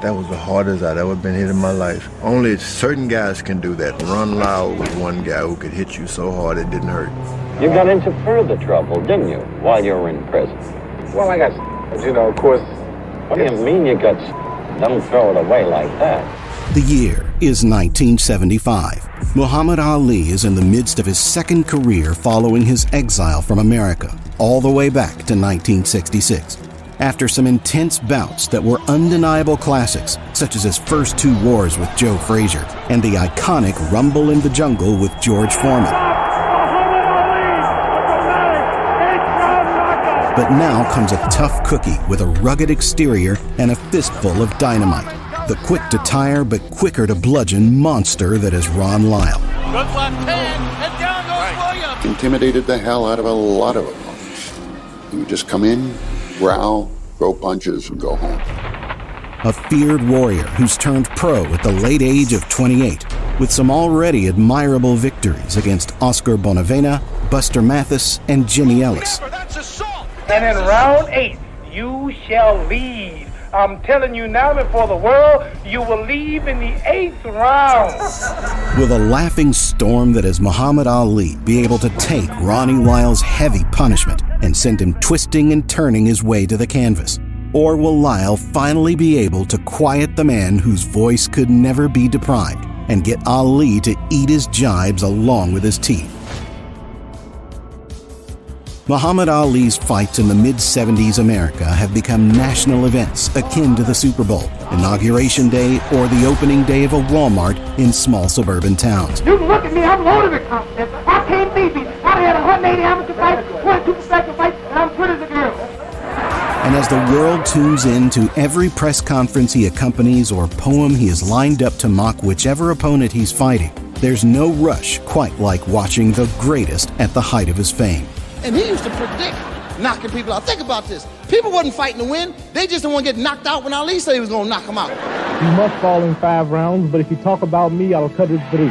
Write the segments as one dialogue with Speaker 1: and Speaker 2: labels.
Speaker 1: That was the hardest I'd ever been hit in my life. Only certain guys can do that. Ron Lyle was one guy who could hit you so hard it didn't hurt.
Speaker 2: You got into further trouble, didn't you, while you were in prison?
Speaker 3: Well, I got, of course.
Speaker 2: What do you mean you got? Don't throw it away like that.
Speaker 4: The year is 1975. Muhammad Ali is in the midst of his second career following his exile from America, all the way back to 1966. After some intense bouts that were undeniable classics, such as his first two wars with Joe Frazier and the iconic Rumble in the Jungle with George Foreman. But now comes a tough cookie with a rugged exterior and a fistful of dynamite. The quick-to-tire but quicker-to-bludgeon monster that is Ron Lyle.
Speaker 5: Good left hand, and down goes Williams.
Speaker 6: Intimidated the hell out of a lot of opponents. He would just come in, growl, throw punches, and go home.
Speaker 4: A feared warrior who's turned pro at the late age of 28, with some already admirable victories against Oscar Bonavena, Buster Mathis, and Jimmy Ellis.
Speaker 3: And in round 8, you shall lead. I'm telling you now before the world, you will leave in the 8th round.
Speaker 4: Will a laughing storm that is Muhammad Ali be able to take Ronnie Lyle's heavy punishment and send him twisting and turning his way to the canvas? Or will Lyle finally be able to quiet the man whose voice could never be deprived and get Ali to eat his jibes along with his teeth? Muhammad Ali's fights in the mid-70s America have become national events akin to the Super Bowl, Inauguration Day, or the opening day of a Walmart in small suburban towns.
Speaker 3: You can look at me, I'm loaded with confidence. I can't beat me. I had 180 amateur fights, 22 professional fights, and I'm good as a girl.
Speaker 4: And as the world tunes in to every press conference he accompanies or poem he is lined up to mock whichever opponent he's fighting, there's no rush quite like watching the greatest at the height of his fame.
Speaker 7: And he used to predict knocking people out. Think about this. People wasn't fighting to win. They just didn't want to get knocked out when Ali said he was going to knock them out.
Speaker 8: You must fall in 5 rounds, but if you talk about me, I'll cut it 3.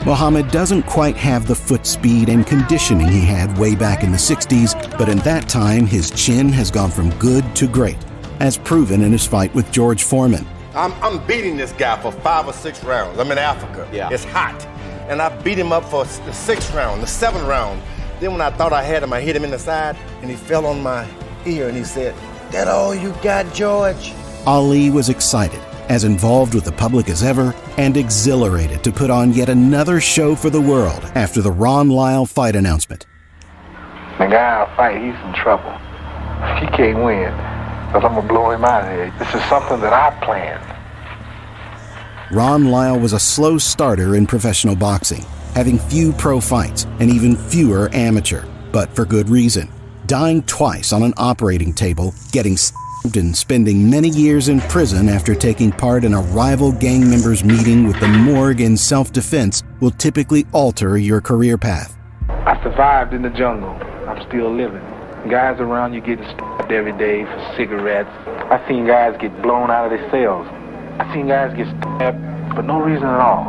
Speaker 4: Muhammad doesn't quite have the foot speed and conditioning he had way back in the 60s, but in that time, his chin has gone from good to great, as proven in his fight with George Foreman.
Speaker 9: I'm beating this guy for 5 or 6 rounds. I'm in Africa. Yeah. It's hot. And I beat him up for the 6th round, the 7th round. Then when I thought I had him, I hit him in the side, and he fell on my ear, and he said, "That all you got, George?"
Speaker 4: Ali was excited, as involved with the public as ever, and exhilarated to put on yet another show for the world after the Ron Lyle fight announcement.
Speaker 3: The guy I fight, he's in trouble. He can't win. Because I'm going to blow him out of here. This is something that I planned.
Speaker 4: Ron Lyle was a slow starter in professional boxing, having few pro fights and even fewer amateur, but for good reason. Dying twice on an operating table, getting stabbed, and spending many years in prison after taking part in a rival gang member's meeting with the morgue in self-defense will typically alter your career path.
Speaker 3: I survived in the jungle. I'm still living. Guys around you getting stabbed every day for cigarettes. I've seen guys get blown out of their cells. I've seen guys get stabbed for no reason at all.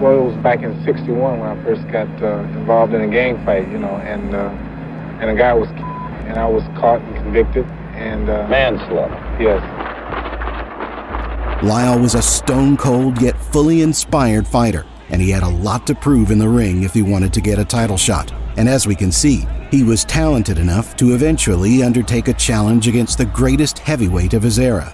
Speaker 3: Well, it was back in '61 when I first got involved in a gang fight, and a guy was, and I was caught and convicted, and
Speaker 2: manslaughter.
Speaker 3: Yes.
Speaker 4: Lyle was a stone-cold yet fully inspired fighter, and he had a lot to prove in the ring if he wanted to get a title shot. And as we can see, he was talented enough to eventually undertake a challenge against the greatest heavyweight of his era.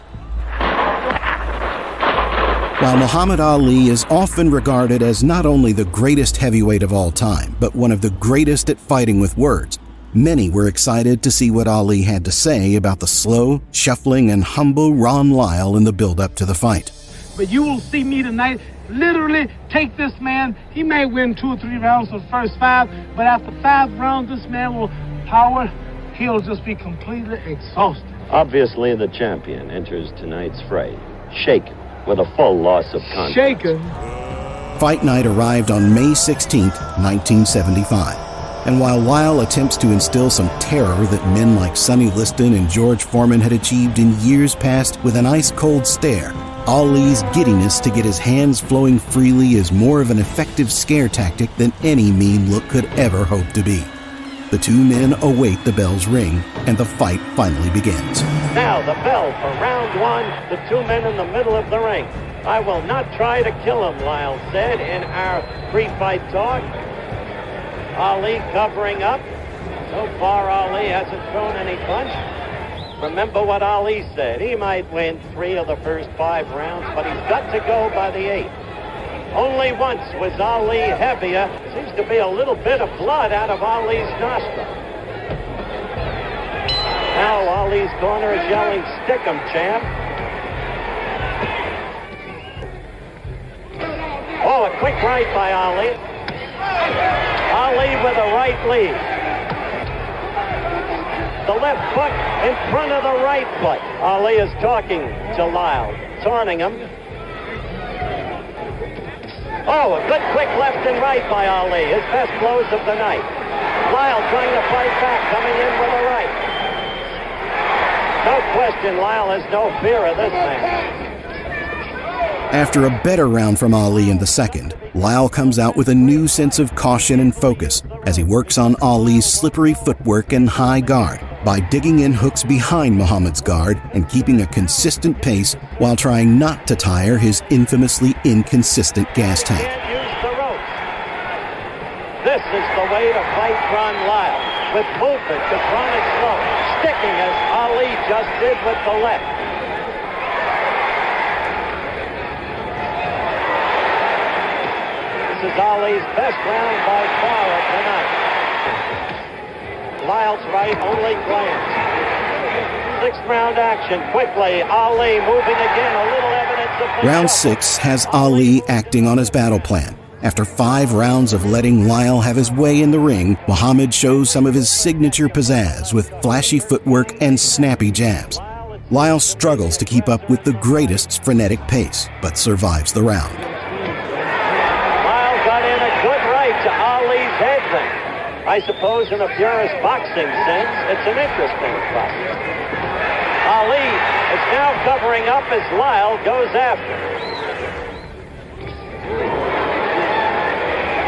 Speaker 4: While Muhammad Ali is often regarded as not only the greatest heavyweight of all time, but one of the greatest at fighting with words, many were excited to see what Ali had to say about the slow, shuffling, and humble Ron Lyle in the build-up to the fight.
Speaker 8: But you will see me tonight literally take this man. He may win 2 or 3 rounds for the first 5, but after 5 rounds, this man will power. He'll just be completely exhausted.
Speaker 2: Obviously, the champion enters tonight's fray, shaken with a full loss of confidence.
Speaker 8: Shaken.
Speaker 4: Fight night arrived on May 16, 1975. And while Lyle attempts to instill some terror that men like Sonny Liston and George Foreman had achieved in years past with an ice-cold stare, Ali's giddiness to get his hands flowing freely is more of an effective scare tactic than any mean look could ever hope to be. The two men await the bell's ring, and the fight finally begins.
Speaker 2: Now the bell for round one, the two men in the middle of the ring. I will not try to kill him, Lyle said in our pre-fight talk. Ali covering up. So far, Ali hasn't thrown any punch. Remember what Ali said. He might win 3 of the first 5 rounds, but he's got to go by the 8th. Only once was Ali heavier. Seems to be a little bit of blood out of Ali's nostril. Now Ali's corner is yelling, "Stick 'em, champ." Oh, a quick right by Ali. Ali with a right lead. The left foot in front of the right foot. Ali is talking to Lyle, taunting him. Oh, a good quick left and right by Ali. His best blows of the night. Lyle trying to fight back, coming in with a right. No question, Lyle has no fear of this man.
Speaker 4: After a better round from Ali in the second, Lyle comes out with a new sense of caution and focus as he works on Ali's slippery footwork and high guard by digging in hooks behind Muhammad's guard and keeping a consistent pace while trying not to tire his infamously inconsistent gas tank.
Speaker 2: Can't use the ropes. This is the way to fight Ron Lyle, with movement, control it slow, sticking as Ali just did with the left. This is Ali's best round by far of the night. Lyle's right only glance. 6th round action quickly. Ali moving again. A little evidence of the
Speaker 4: Round 6 has Ali acting on his battle plan. After 5 rounds of letting Lyle have his way in the ring, Muhammad shows some of his signature pizzazz with flashy footwork and snappy jabs. Lyle struggles to keep up with the greatest frenetic pace, but survives the round.
Speaker 2: Good right to Ali's head thing. I suppose in a purist boxing sense, it's an interesting fight. Ali is now covering up as Lyle goes after.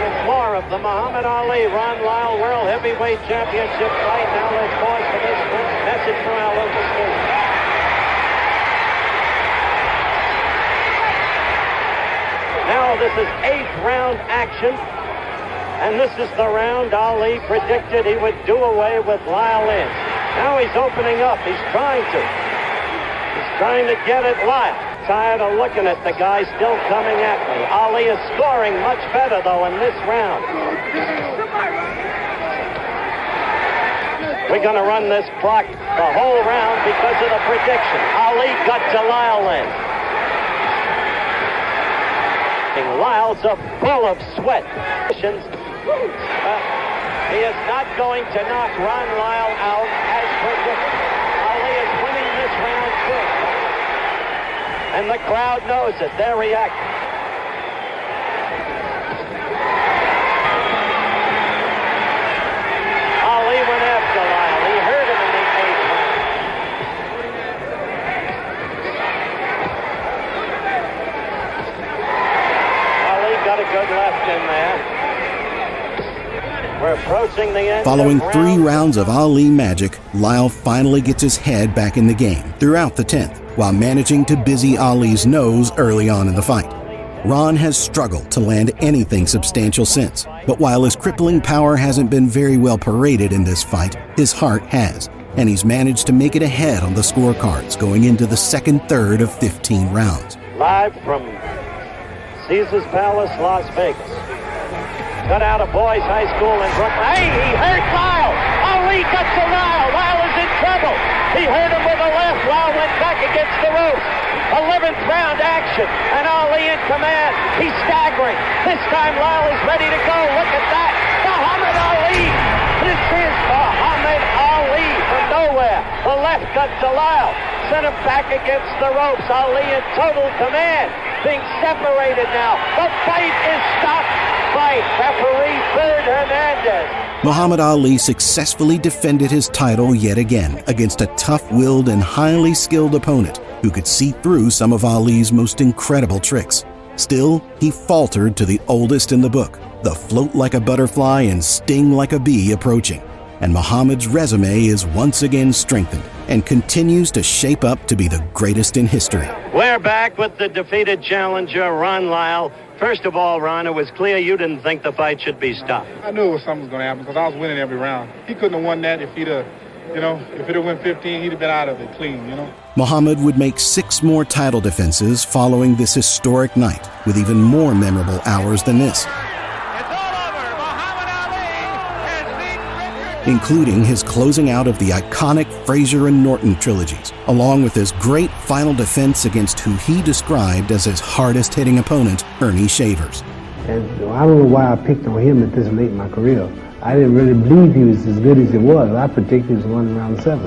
Speaker 2: It's more of the Muhammad Ali, Ron Lyle World Heavyweight Championship fight. Now let's pause for this message from our local station. Now this is 8th round action, and this is the round Ali predicted he would do away with Lyle in. Now he's opening up. He's trying to get at Lyle. Tired of looking at the guy still coming at me. Ali is scoring much better, though, in this round. We're going to run this clock the whole round because of the prediction. Ali got to Lyle in. Lyle's full of sweat. He is not going to knock Ron Lyle out as predicted. Ali is winning this round quick. And the crowd knows it. They're reacting. Ali went after Lyle. He hurt him in the 8th round. Got a good left in there. We're approaching the end.
Speaker 4: Following 3 rounds of Ali magic, Lyle finally gets his head back in the game throughout the 10th, while managing to busy Ali's nose early on in the fight. Ron has struggled to land anything substantial since, but while his crippling power hasn't been very well paraded in this fight, his heart has, and he's managed to make it ahead on the scorecards going into the second third of 15 rounds.
Speaker 2: Live from Caesars Palace, Las Vegas. Cut out of Boys High School in Brooklyn. Hey, he hurt Lyle. Ali got to Lyle. Lyle is in trouble. He hurt him with a left. Lyle went back against the ropes. 11th round action, and Ali in command. He's staggering. This time Lyle is ready to go. Look at that. Muhammad Ali. This is Muhammad Ali from nowhere. The left cut to Lyle. Sent him back against the ropes. Ali in total command. Being separated now. The fight is stopped by referee Bird Hernandez.
Speaker 4: Muhammad Ali successfully defended his title yet again against a tough-willed and highly skilled opponent, who could see through some of Ali's most incredible tricks. Still, he faltered to the oldest in the book, the float like a butterfly and sting like a bee approaching. And Muhammad's resume is once again strengthened and continues to shape up to be the greatest in history.
Speaker 2: We're back with the defeated challenger, Ron Lyle. First of all, Ron, it was clear you didn't think the fight should be stopped.
Speaker 3: I knew something was going to happen because I was winning every round. He couldn't have won that if he'd have, if it had went 15, he'd have been out of it clean,
Speaker 4: Muhammad would make 6 more title defenses following this historic night, with even more memorable hours than this, including his closing out of the iconic Frazier and Norton trilogies, along with his great final defense against who he described as his hardest-hitting opponent, Ernie Shavers.
Speaker 10: And I don't know why I picked on him at this late in my career. I didn't really believe he was as good as he was. I predicted he was running around 7,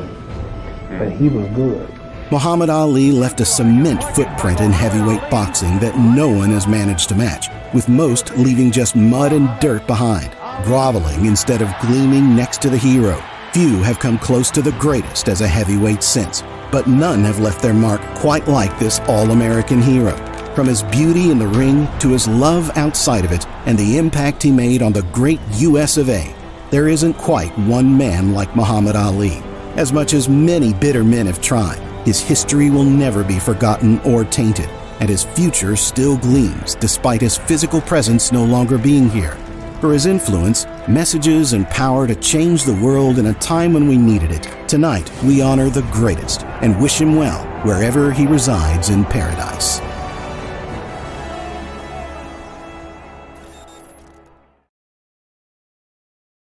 Speaker 10: but he was good.
Speaker 4: Muhammad Ali left a cement footprint in heavyweight boxing that no one has managed to match, with most leaving just mud and dirt behind, groveling instead of gleaming next to the hero. Few have come close to the greatest as a heavyweight since, but none have left their mark quite like this all-American hero. From his beauty in the ring to his love outside of it and the impact he made on the great US of A, there isn't quite one man like Muhammad Ali. As much as many bitter men have tried, his history will never be forgotten or tainted, and his future still gleams despite his physical presence no longer being here. For his influence, messages, and power to change the world in a time when we needed it, tonight we honor the greatest and wish him well wherever he resides in paradise.